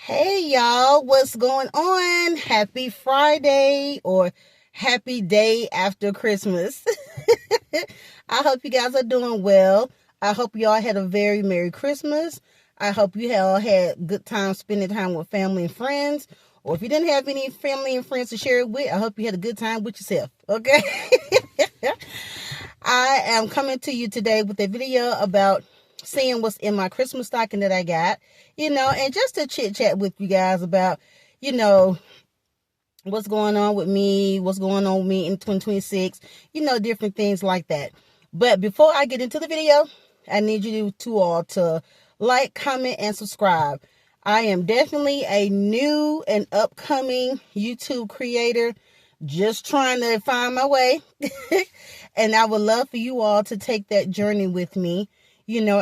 Hey y'all, what's going on? Happy Friday or happy day after Christmas. I hope you guys are doing well. I hope y'all had a very Merry Christmas. I hope you all had good time spending time with family and friends. Or if you didn't have any family and friends to share it with, I hope you had a good time with yourself. Okay? I am coming to you today with a video about seeing what's in my Christmas stocking that I got, and just to chit chat with you guys about, you know, what's going on with me, what's going on with me in 2026, different things like that. But before I get into the video, I need you to all to like, comment, and subscribe. I am definitely a new and upcoming YouTube creator, just trying to find my way. And I would love for you all to take that journey with me,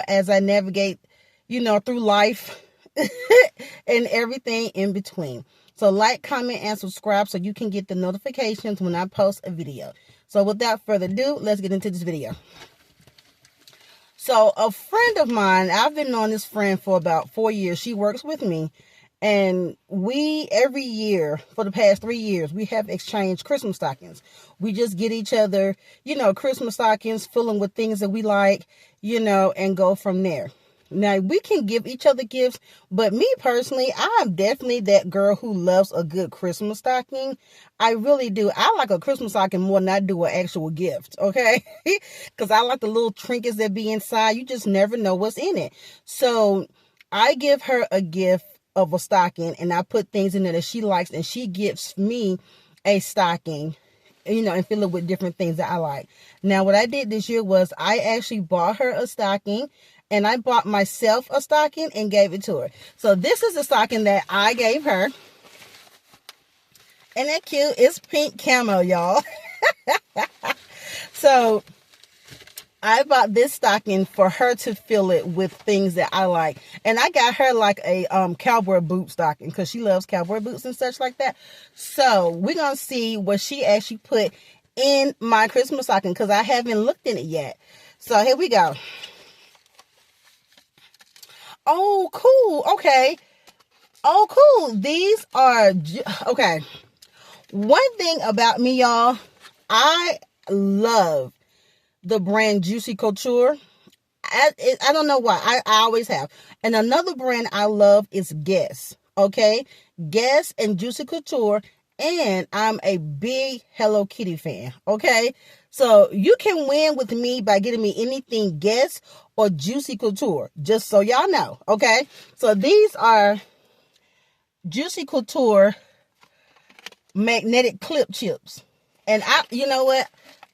as I navigate, through life and everything in between. So like, comment, and subscribe so you can get the notifications when I post a video. So without further ado, let's get into this video. So a friend of mine, I've been on this friend for about 4 years. She works with me. And we, every year, for the past 3 years, we have exchanged Christmas stockings. We just get each other, Christmas stockings, fill them with things that we like, and go from there. Now, we can give each other gifts, but me personally, I'm definitely that girl who loves a good Christmas stocking. I really do. I like a Christmas stocking more than I do an actual gift, okay? Because I like the little trinkets that be inside. You just never know what's in it. So I give her a gift of a stocking, and I put things in there that she likes, and she gives me a stocking, and fill it with different things that I like. Now, what I did this year was I actually bought her a stocking, and I bought myself a stocking and gave it to her. So this is the stocking that I gave her. Isn't that cute? It's pink camo, y'all. So I bought this stocking for her to fill it with things that I like. And I got her like a cowboy boot stocking because she loves cowboy boots and such like that. So we're going to see what she actually put in my Christmas stocking because I haven't looked in it yet. So here we go. Oh, cool. Okay. Oh, cool. These are, okay. One thing about me, y'all, I love the brand Juicy Couture. I don't know why. I always have. And another brand I love is Guess. Okay? Guess and Juicy Couture. And I'm a big Hello Kitty fan. Okay? So you can win with me by getting me anything Guess or Juicy Couture. Just so y'all know. Okay? So these are Juicy Couture magnetic clip chips. And you know what?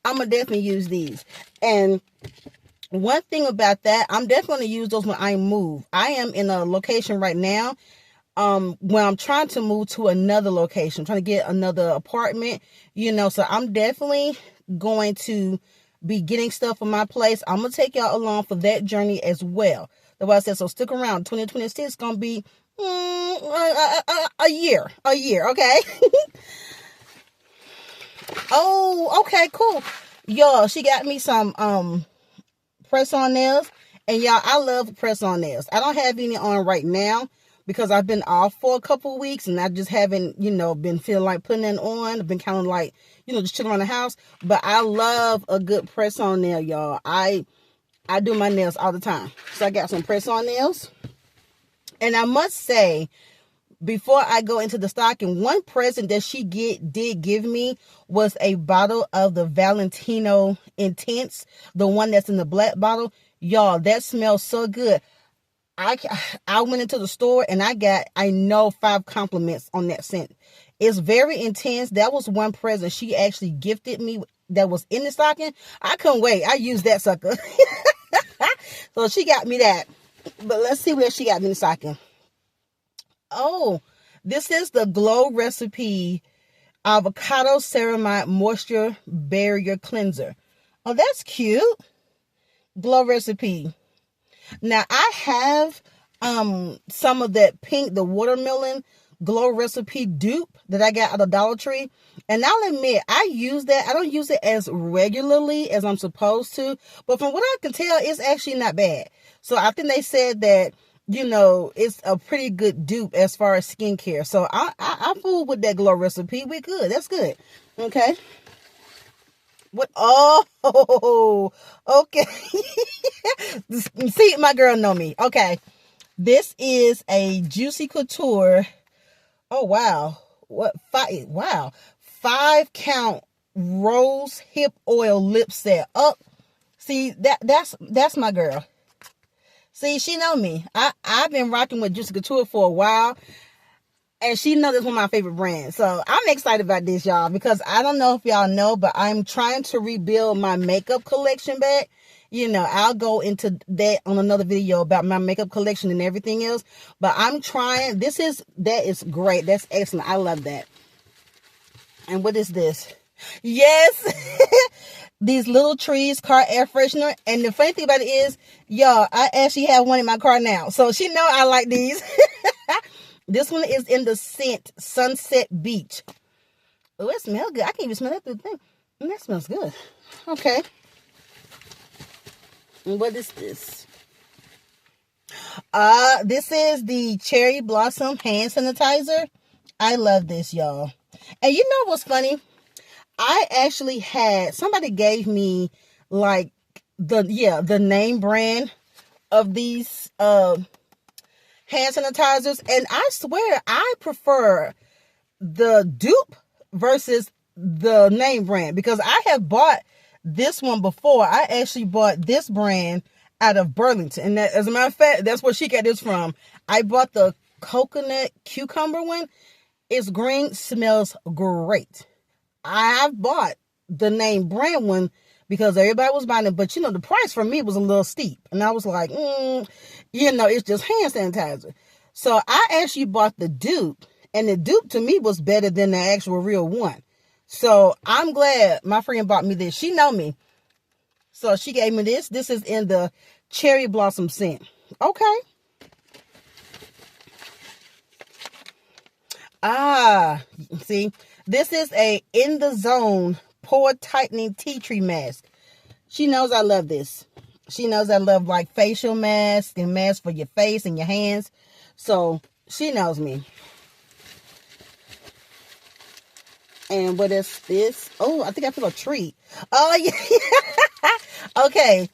I'm going to definitely use these. And one thing about that, I'm definitely going to use those when I move. I am in a location right now when I'm trying to move to another location, trying to get another apartment, so I'm definitely going to be getting stuff from my place. I'm going to take y'all along for that journey as well. That's why I said, so stick around. 2026 is going to be a year, okay? Oh, okay, cool. Y'all, she got me some press-on nails. And y'all, I love press-on nails. I don't have any on right now because I've been off for a couple of weeks and I just haven't, been feeling like putting it on. I've been kind of like, just chilling around the house. But I love a good press-on nail, y'all. I do my nails all the time. So I got some press-on nails. And I must say, before I go into the stocking, one present that she did give me was a bottle of the Valentino Intense, the one that's in the black bottle. Y'all, that smells so good. I went into the store and I got, 5 compliments on that scent. It's very intense. That was one present she actually gifted me that was in the stocking. I couldn't wait. I used that sucker. So she got me that. But let's see what she got me in the stocking. Oh, this is the Glow Recipe Avocado Ceramide Moisture Barrier Cleanser. Oh, that's cute. Glow Recipe. Now, I have some of that pink, the watermelon Glow Recipe dupe that I got at the Dollar Tree. And I'll admit, I use that. I don't use it as regularly as I'm supposed to. But from what I can tell, it's actually not bad. So I think they said that you know, it's a pretty good dupe as far as skincare. So I fool with that Glow Recipe. We good. That's good. Okay. What? Oh, okay. See, my girl know me. Okay. This is a Juicy Couture. Oh, wow. What? Wow. 5 count rose hip oil lip set. Up. See, that's my girl. See, she know me. I've been rocking with Juicy Couture for a while. And she knows it's one of my favorite brands. So I'm excited about this, y'all, because I don't know if y'all know, but I'm trying to rebuild my makeup collection back. You know, I'll go into that on another video about my makeup collection and everything else. But I'm trying. That is great. That's excellent. I love that. And what is this? Yes. These little trees car air freshener. And the funny thing about it is, y'all, I actually have one in my car now. So she know I like these. This one is in the scent Sunset Beach. Oh, it smells good. I can't even smell that through the thing. That smells good. Okay. And what is this? This is the Cherry Blossom hand sanitizer. I love this, y'all. And you know what's funny? I actually had somebody gave me like the name brand of these hand sanitizers, and I swear I prefer the dupe versus the name brand, because I have bought this one before. I actually bought this brand out of Burlington, and that, as a matter of fact, that's where she got this from. I bought the coconut cucumber one. It's green, smells great. I've bought the name brand one because everybody was buying it, but you know, the price for me was a little steep, and I was like, you know, it's just hand sanitizer. So I actually bought the dupe, and the dupe to me was better than the actual real one. So I'm glad my friend bought me this. She know me. So she gave me this. This is in the Cherry Blossom scent. Okay. See, this is a In the Zone Pore Tightening Tea Tree Mask. She knows I love this. She knows I love like facial masks and masks for your face and your hands. So she knows me. And what is this? Oh, I think I feel a treat. Oh, yeah. Okay.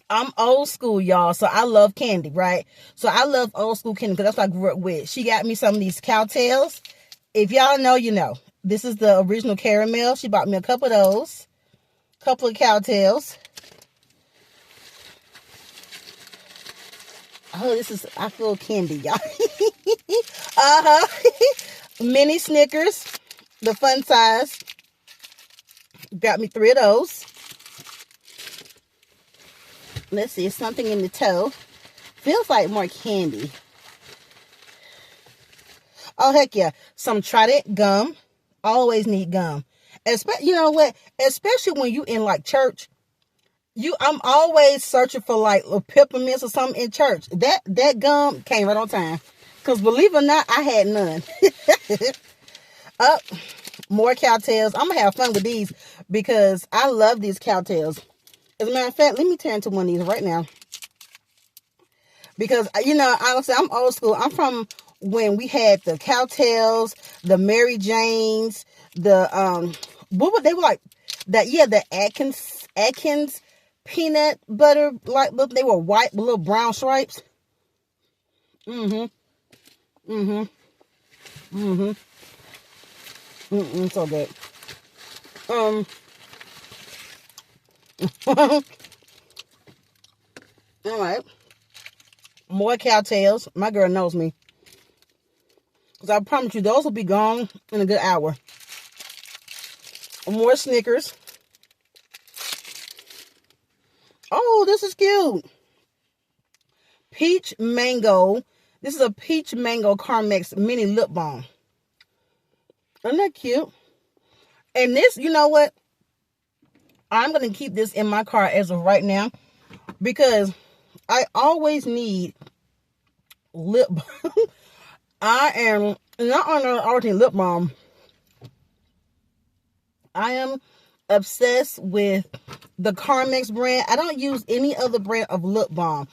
I'm old school, y'all. So I love candy, right? So I love old school candy because that's what I grew up with. She got me some of these Cowtails. If y'all know, you know. This is the original caramel. She bought me a couple of those. Couple of Cowtails. Oh, this is, I feel candy, y'all. Mini Snickers. The fun size. Got me 3 of those. Let's see, something in the toe. Feels like more candy. Oh, heck yeah. Some Trident gum. Always need gum. You know what? Especially when you in like church. I'm always searching for like little peppermints or something in church. That gum came right on time. Because believe it or not, I had none. More Cowtails. I'm going to have fun with these because I love these Cowtails. As a matter of fact, let me turn to one of these right now. Because, you know, honestly, I'm old school. I'm from when we had the Cowtails, the Mary Janes, the, they were like, the Atkins peanut butter, like, look, they were white with little brown stripes. So good. All right. More Cowtails. My girl knows me. Because I promise you, those will be gone in a good hour. More Snickers. Oh, this is cute. Peach Mango. This is a Peach Mango Carmex Mini Lip Balm. Isn't that cute? And this, you know what? I'm going to keep this in my car as of right now. Because I always need lip balm. I am not on an alternative lip balm. I am obsessed with the Carmex brand. I don't use any other brand of lip balm.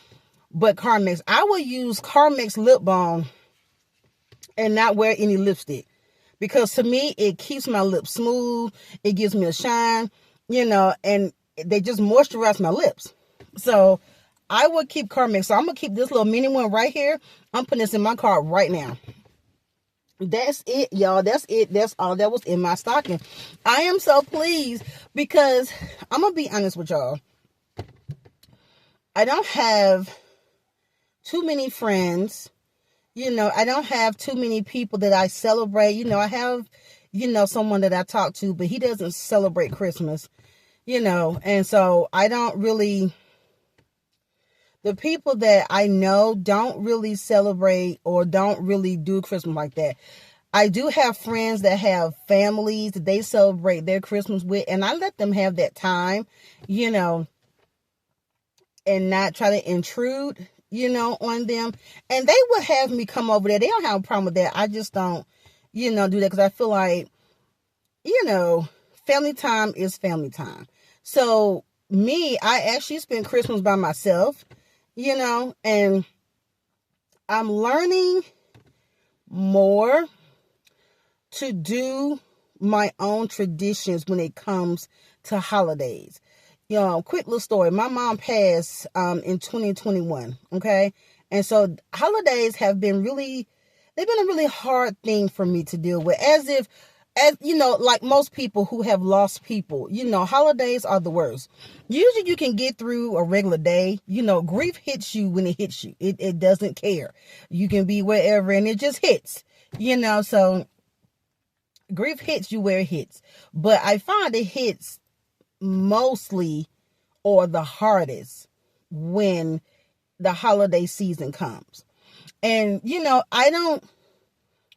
but Carmex. I will use Carmex lip balm and not wear any lipstick, because to me, it keeps my lips smooth. It gives me a shine, and they just moisturize my lips. So I would keep Carmex. So I'm going to keep this little mini one right here. I'm putting this in my cart right now. That's it, y'all. That's it. That's all that was in my stocking. I am so pleased because I'm going to be honest with y'all. I don't have too many friends. I don't have too many people that I celebrate. I have, someone that I talk to, but he doesn't celebrate Christmas, and so I don't really, the people that I know don't really celebrate or don't really do Christmas like that. I do have friends that have families that they celebrate their Christmas with, and I let them have that time, and not try to intrude, on them. And they would have me come over there. They don't have a problem with that. I just don't, do that because I feel like, family time is family time. So me, I actually spend Christmas by myself, and I'm learning more to do my own traditions when it comes to holidays. Quick little story. My mom passed in 2021, okay? And so holidays they've been a really hard thing for me to deal with. As like most people who have lost people, holidays are the worst. Usually you can get through a regular day. Grief hits you when it hits you. It doesn't care. You can be wherever and it just hits, so grief hits you where it hits. But I find it hits mostly or the hardest when the holiday season comes. And, I don't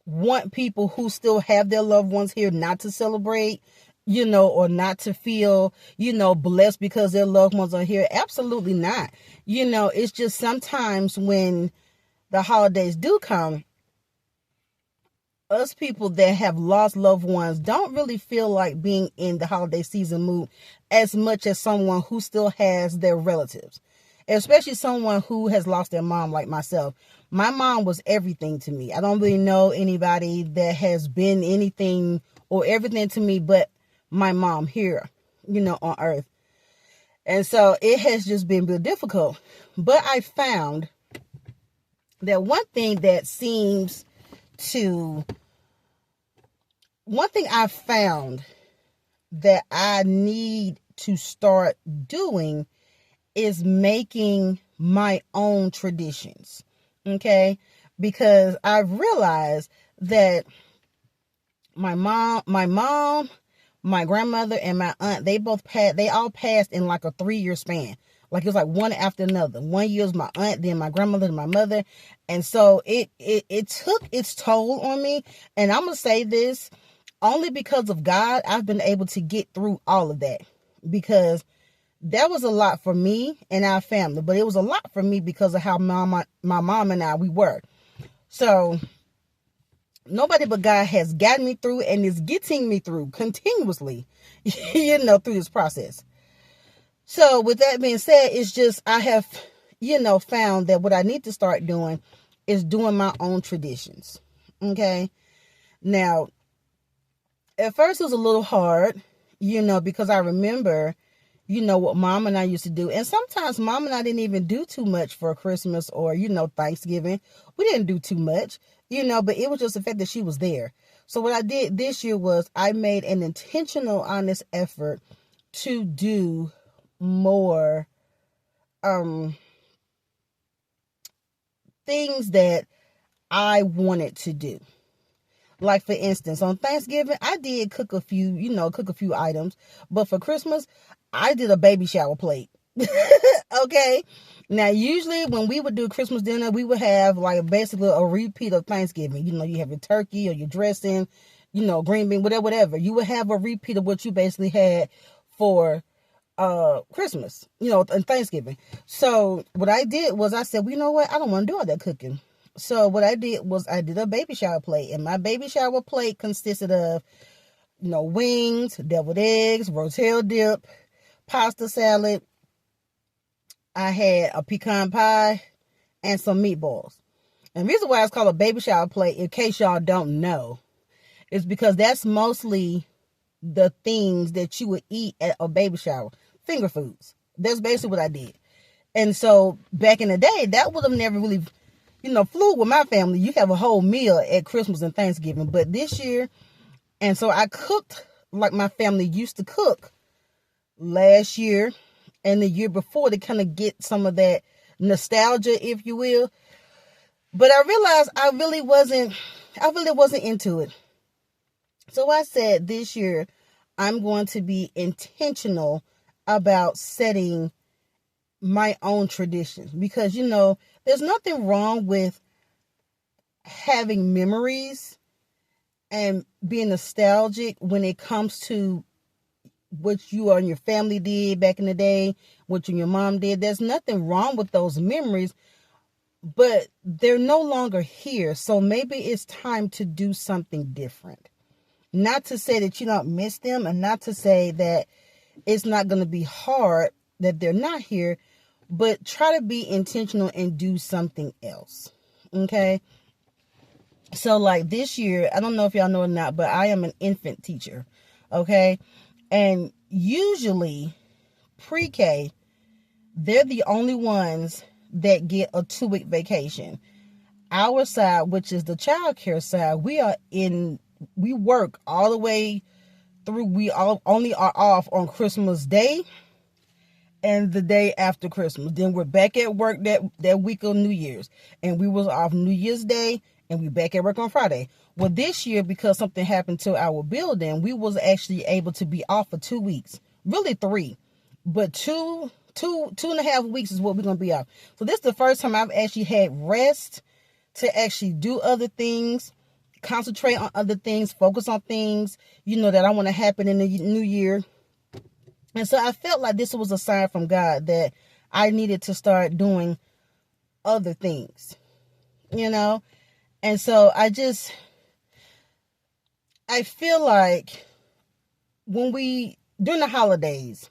want people who still have their loved ones here not to celebrate, or not to feel, blessed because their loved ones are here. Absolutely not. It's just sometimes when the holidays do come, us people that have lost loved ones don't really feel like being in the holiday season mood as much as someone who still has their relatives, especially someone who has lost their mom like myself. My mom was everything to me. I don't really know anybody that has been anything or everything to me but my mom here, on earth. And so it has just been real difficult. But I found that one thing I found that I need to start doing is making my own traditions. Okay? Because I've realized that my mom, my grandmother, and my aunt, they all passed in like a 3-year span. Like it was like one after another. 1 year was my aunt, then my grandmother, and my mother. And so it took its toll on me. And I'm going to say this, only because of God, I've been able to get through all of that. Because that was a lot for me and our family. But it was a lot for me because of how my mom and I, we were. So nobody but God has gotten me through and is getting me through continuously, through this process. So with that being said, it's just I have, found that what I need to start doing is doing my own traditions. Okay. Now, at first it was a little hard, because I remember, what mom and I used to do. And sometimes mom and I didn't even do too much for Christmas or, Thanksgiving. We didn't do too much, but it was just the fact that she was there. So what I did this year was I made an intentional, honest effort to do more things that I wanted to do. Like, for instance, on Thanksgiving, I did cook a few items. But for Christmas, I did a baby shower plate. Okay? Now, usually when we would do Christmas dinner, we would have like basically a repeat of Thanksgiving. You have your turkey or your dressing, green bean, whatever. You would have a repeat of what you basically had for Christmas, and Thanksgiving. So what I did was I said, well, you know what? I don't want to do all that cooking. So what I did was I did a baby shower plate, and my baby shower plate consisted of, wings, deviled eggs, rotel dip, pasta salad. I had a pecan pie, and some meatballs. And the reason why it's called a baby shower plate, in case y'all don't know, is because that's mostly the things that you would eat at a baby shower. Finger foods. That's basically what I did. And so back in the day, that would have never really, flew with my family. You have a whole meal at Christmas and Thanksgiving. But this year, and so I cooked like my family used to cook last year and the year before to kind of get some of that nostalgia, if you will. But I realized I really wasn't into it. So I said this year, I'm going to be intentional about setting my own traditions, because there's nothing wrong with having memories and being nostalgic when it comes to what you and your family did back in the day, what you and your mom did. There's nothing wrong with those memories, but they're no longer here. So maybe it's time to do something different. Not to say that you don't miss them, and not to say that it's not going to be hard that they're not here, but try to be intentional and do something else. Okay. So like this year, I don't know if y'all know or not, but I am an infant teacher. Okay. And usually pre-K, they're the only ones that get a 2-week vacation. Our side, which is the child care side, we work all the way through. We only are off on Christmas Day and the day after Christmas. Then we're back at work that week of New Year's. And we was off New Year's Day and we back at work on Friday. Well, this year, because something happened to our building, we was actually able to be off for 2 weeks. Really 3. But two and a half weeks is what we're going to be off. So this is the first time I've actually had rest to actually do other things, concentrate on other things, focus on things, that I want to happen in the new year. And so I felt like this was a sign from God that I needed to start doing other things, And so I feel like during the holidays,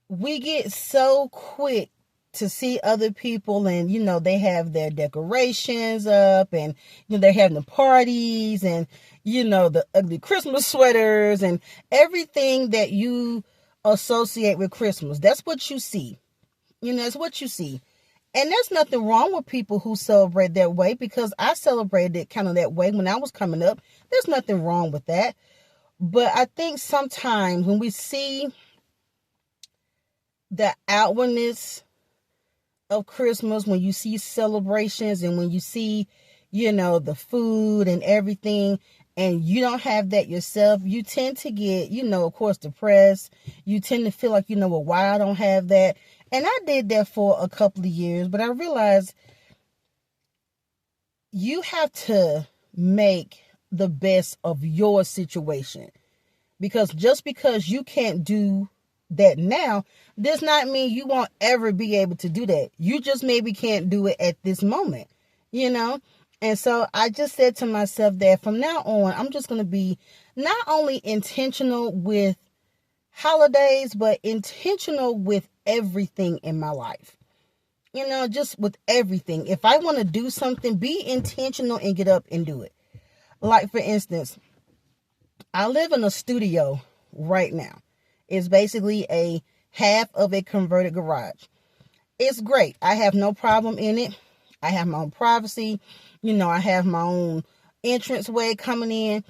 we get so quick to see other people and, they have their decorations up and, they're having the parties and, the ugly Christmas sweaters and everything that you associate with Christmas. That's what you see. That's what you see. And there's nothing wrong with people who celebrate that way, because I celebrated it kind of that way when I was coming up. There's nothing wrong with that. But I think sometimes when we see the outwardness of Christmas, when you see celebrations and when you see, the food and everything, and you don't have that yourself, you tend to get, of course, depressed. You tend to feel like, well, why I don't have that? And I did that for a couple of years, but I realized you have to make the best of your situation, because just because you can't do that now does not mean you won't ever be able to do that. You just maybe can't do it at this moment, And so I just said to myself that from now on, I'm just going to be not only intentional with holidays, but intentional with everything in my life. Just with everything. If I want to do something, be intentional and get up and do it. Like, for instance, I live in a studio right now. It's basically a half of a converted garage. It's great. I have no problem in it. I have my own privacy. I have my own entranceway coming in.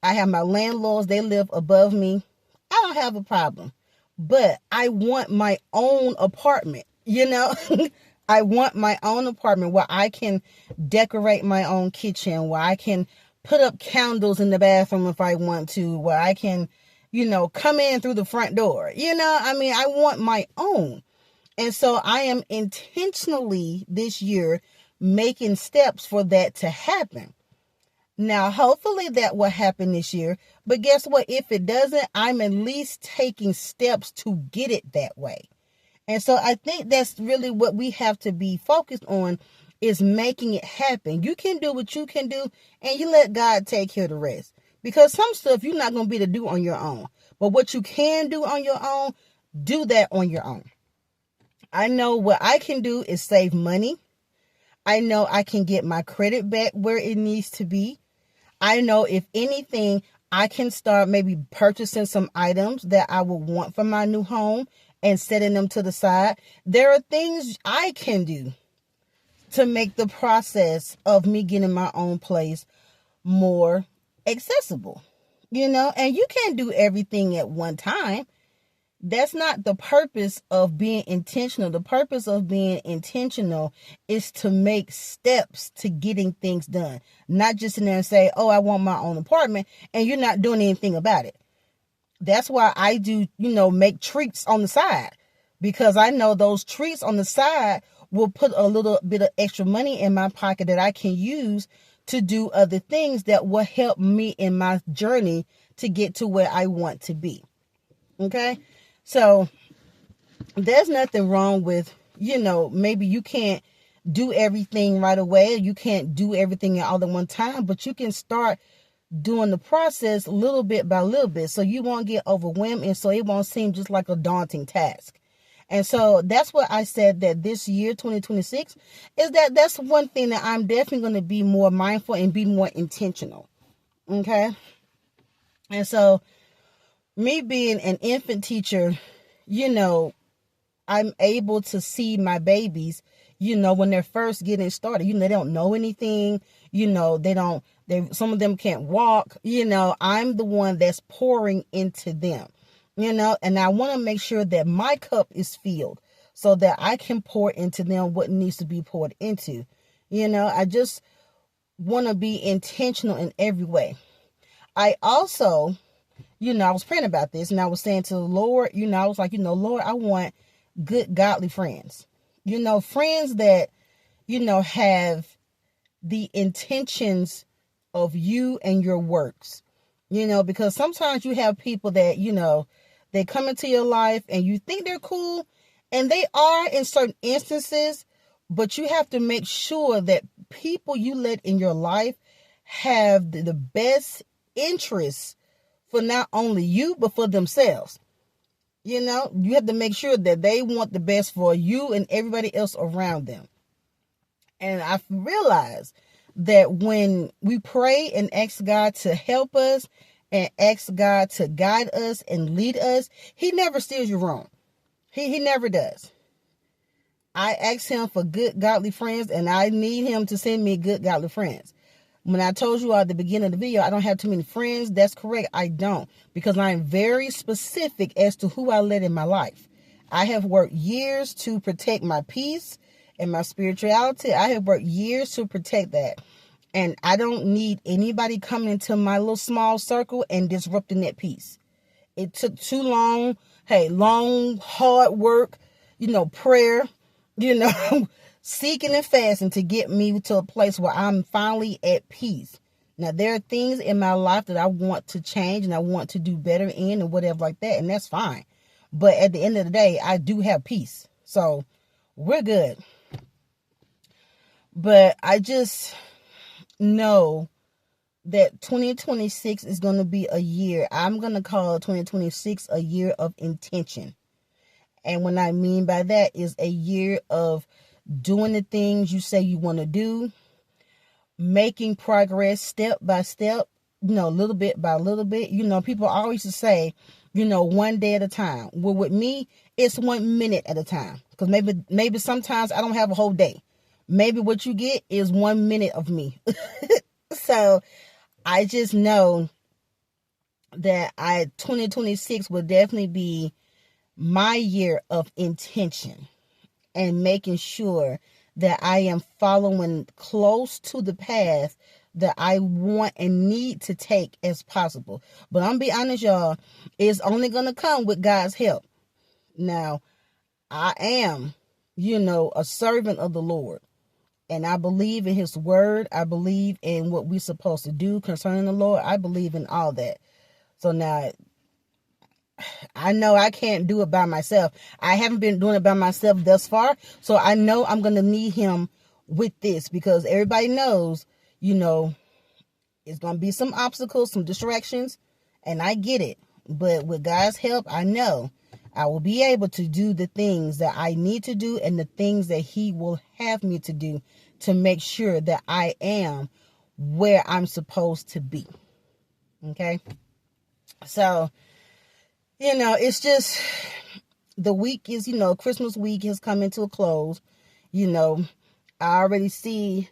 I have my landlords. They live above me. I don't have a problem. But I want my own apartment, I want my own apartment where I can decorate my own kitchen, where I can put up candles in the bathroom if I want to, where I can, come in through the front door. I want my own. And so I am intentionally this year making steps for that to happen. Now, hopefully that will happen this year. But guess what? If it doesn't, I'm at least taking steps to get it that way. And so I think that's really what we have to be focused on, is making it happen. You can do what you can do, and you let God take care of the rest. Because some stuff you're not going to be able to do on your own. But what you can do on your own, do that on your own. I know what I can do is save money. I know I can get my credit back where it needs to be. I know if anything, I can start maybe purchasing some items that I would want for my new home and setting them to the side. There are things I can do to make the process of me getting my own place more accessible, and you can't do everything at one time. That's not the purpose of being intentional. The purpose of being intentional is to make steps to getting things done, not just in there and say, oh, I want my own apartment, and you're not doing anything about it. That's why I do, make treats on the side, because I know those treats on the side will put a little bit of extra money in my pocket that I can use to do other things that will help me in my journey to get to where I want to be. Okay? So there's nothing wrong with, maybe you can't do everything right away. You can't do everything all at one time, but you can start doing the process little bit by little bit, so you won't get overwhelmed, and so it won't seem just like a daunting task. And so that's what I said, that this year 2026 is that's one thing that I'm definitely going to be more mindful and be more intentional. Okay. And so me being an infant teacher, I'm able to see my babies, when they're first getting started. They don't know anything, some of them can't walk, I'm the one that's pouring into them, and I want to make sure that my cup is filled so that I can pour into them what needs to be poured into. I just want to be intentional in every way. I also, I was praying about this, and I was saying to the Lord, I was like, Lord, I want good, godly friends, friends that, have the intentions of you and your works, because sometimes you have people that, they come into your life and you think they're cool, and they are in certain instances, but you have to make sure that people you let in your life have the best interests for not only you, but for themselves. You have to make sure that they want the best for you and everybody else around them. And I realized that when we pray and ask God to help us and ask God to guide us and lead us, He never steers you wrong. He never does. I ask Him for good, godly friends, and I need Him to send me good, godly friends. When I told you at the beginning of the video, I don't have too many friends. That's correct. I don't, because I am very specific as to who I let in my life. I have worked years to protect my peace and my spirituality. I have worked years to protect that. And I don't need anybody coming into my little small circle and disrupting that peace. It took too long. Hey, long, hard work, prayer, seeking and fasting to get me to a place where I'm finally at peace. Now, there are things in my life that I want to change and I want to do better in and whatever like that, and that's fine. But at the end of the day, I do have peace. So we're good. But I just know that 2026 is going to be a year. I'm going to call 2026 a year of intention. And what I mean by that is a year of doing the things you say you want to do, making progress step by step, little bit by little bit. People always say, one day at a time. Well, with me, it's 1 minute at a time. Because maybe sometimes I don't have a whole day. Maybe what you get is 1 minute of me. So I just know that 2026 will definitely be my year of intention and making sure that I am following close to the path that I want and need to take as possible. But I'm be honest, y'all, it's only going to come with God's help. Now, I am, a servant of the Lord. And I believe in His word. I believe in what we're supposed to do concerning the Lord. I believe in all that. So now, I know I can't do it by myself. I haven't been doing it by myself thus far. So I know I'm going to need Him with this, because everybody knows, it's going to be some obstacles, some distractions, and I get it. But with God's help, I know I will be able to do the things that I need to do and the things that He will have me to do to make sure that I am where I'm supposed to be. Okay. So, it's just, the week is, Christmas week has come into a close. I already see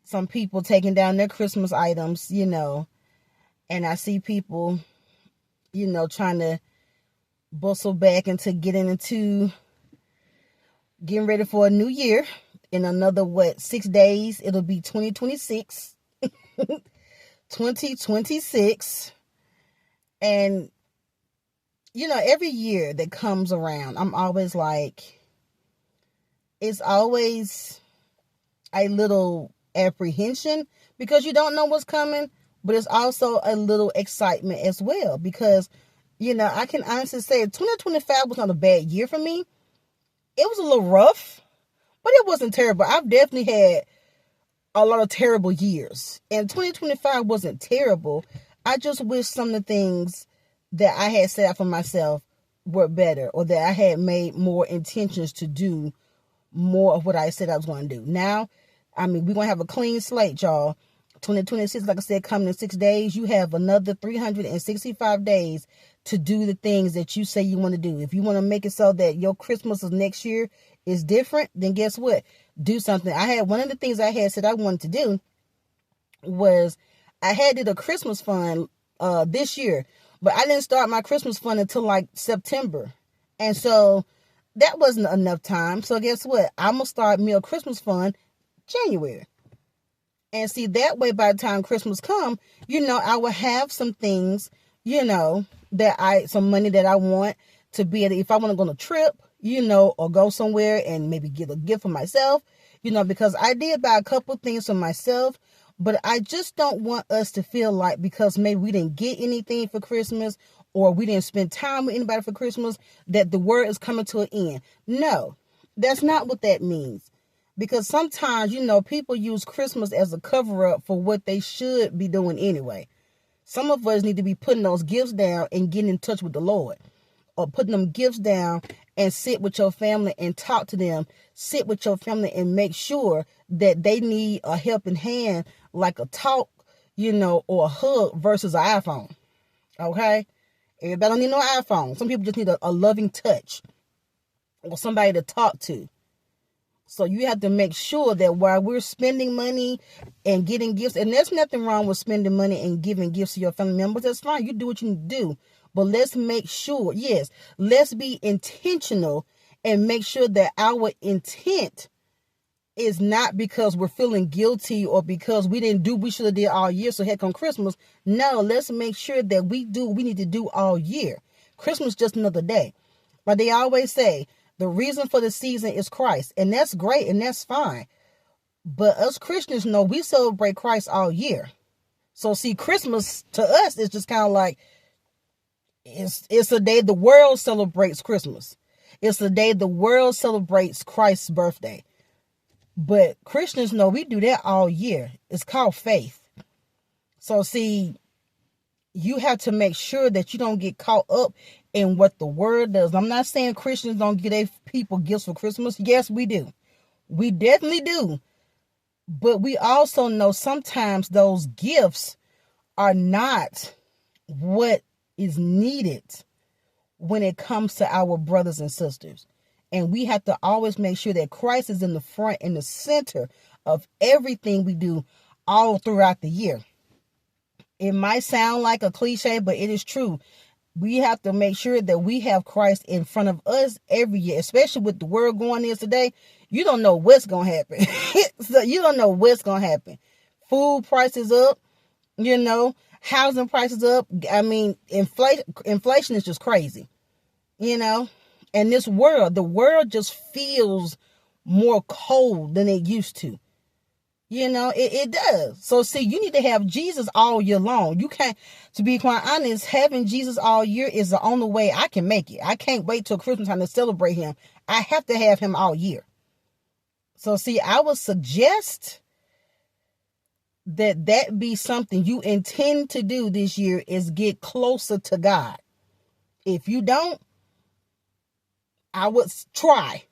some people taking down their Christmas items, and I see people, trying to bustle back into getting ready for a new year. In another, 6 days, it'll be 2026. 2026. And, every year that comes around, I'm always like, it's always a little apprehension because you don't know what's coming, but it's also a little excitement as well because, I can honestly say 2025 was not a bad year for me. It was a little rough, but it wasn't terrible. I've definitely had a lot of terrible years, and 2025 wasn't terrible. I just wish some of the things that I had set out for myself were better, or that I had made more intentions to do more of what I said I was going to do. Now, we're going to have a clean slate, y'all. 2026, like I said, coming in 6 days. You have another 365 days to do the things that you say you want to do. If you want to make it so that your Christmas of next year is different, then guess what? Do something. One of the things I had said I wanted to do was I had did a Christmas fund this year, but I didn't start my Christmas fund until like September. And so that wasn't enough time. So guess what? I'm going to start me a Christmas fund January. And see, that way, by the time Christmas come, I will have some things, some money that I want to be if I want to go on a trip, or go somewhere and maybe get a gift for myself, because I did buy a couple things for myself, but I just don't want us to feel like because maybe we didn't get anything for Christmas or we didn't spend time with anybody for Christmas, that the world is coming to an end. No, that's not what that means. Because sometimes, people use Christmas as a cover-up for what they should be doing anyway. Some of us need to be putting those gifts down and getting in touch with the Lord. Or putting them gifts down and sit with your family and talk to them. Sit with your family and make sure that they need a helping hand, like a talk, or a hug versus an iPhone. Okay? Everybody don't need no iPhone. Some people just need a loving touch or somebody to talk to. So you have to make sure that while we're spending money and getting gifts, and there's nothing wrong with spending money and giving gifts to your family members. That's fine. You do what you need to do. But let's make sure, let's be intentional and make sure that our intent is not because we're feeling guilty or because we didn't do what we should have did all year. So heck on Christmas. No, let's make sure that we do what we need to do all year. Christmas is just another day. But they always say, the reason for the season is Christ. And that's great and that's fine. But us Christians know we celebrate Christ all year. So see, Christmas to us is just kind of like, it's a day the world celebrates Christmas. It's the day the world celebrates Christ's birthday. But Christians know we do that all year. It's called faith. So see, you have to make sure that you don't get caught up in what the world does. I'm not saying Christians don't give their people gifts for Christmas. Yes, we do. We definitely do. But we also know sometimes those gifts are not what is needed when it comes to our brothers and sisters. And we have to always make sure that Christ is in the front and the center of everything we do all throughout the year. It might sound like a cliche, but it is true. We have to make sure that we have Christ in front of us every year, especially with the world going is today. You don't know what's going to happen. So you don't know what's going to happen. Food prices up, housing prices up. Inflation is just crazy, and the world just feels more cold than it used to. It does. So see, you need to have Jesus all year long. You can't, to be quite honest, having Jesus all year is the only way I can make it. I can't wait till Christmas time to celebrate him. I have to have him all year. So see, I would suggest that be something you intend to do this year, is get closer to God. If you don't, I would try.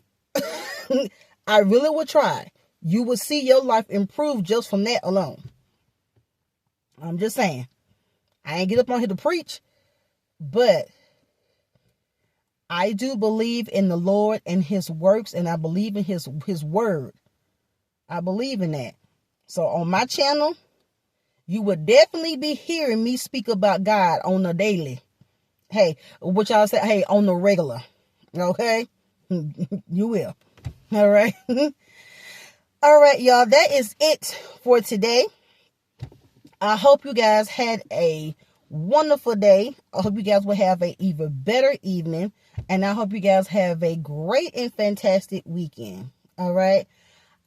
I really would try. You will see your life improve just from that alone. I'm just saying. I ain't get up on here to preach, but I do believe in the Lord and his works, and I believe in his word. I believe in that. So on my channel, you would definitely be hearing me speak about God on the daily. Hey, what y'all say? Hey, on the regular. Okay? You will. All right. All right, y'all. That is it for today. I hope you guys had a wonderful day. I hope you guys will have an even better evening. And I hope you guys have a great and fantastic weekend. All right.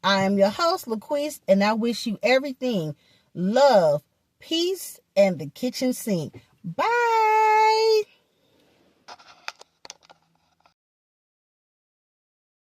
I am your host, LaQuise, and I wish you everything. Love, peace, and the kitchen sink. Bye.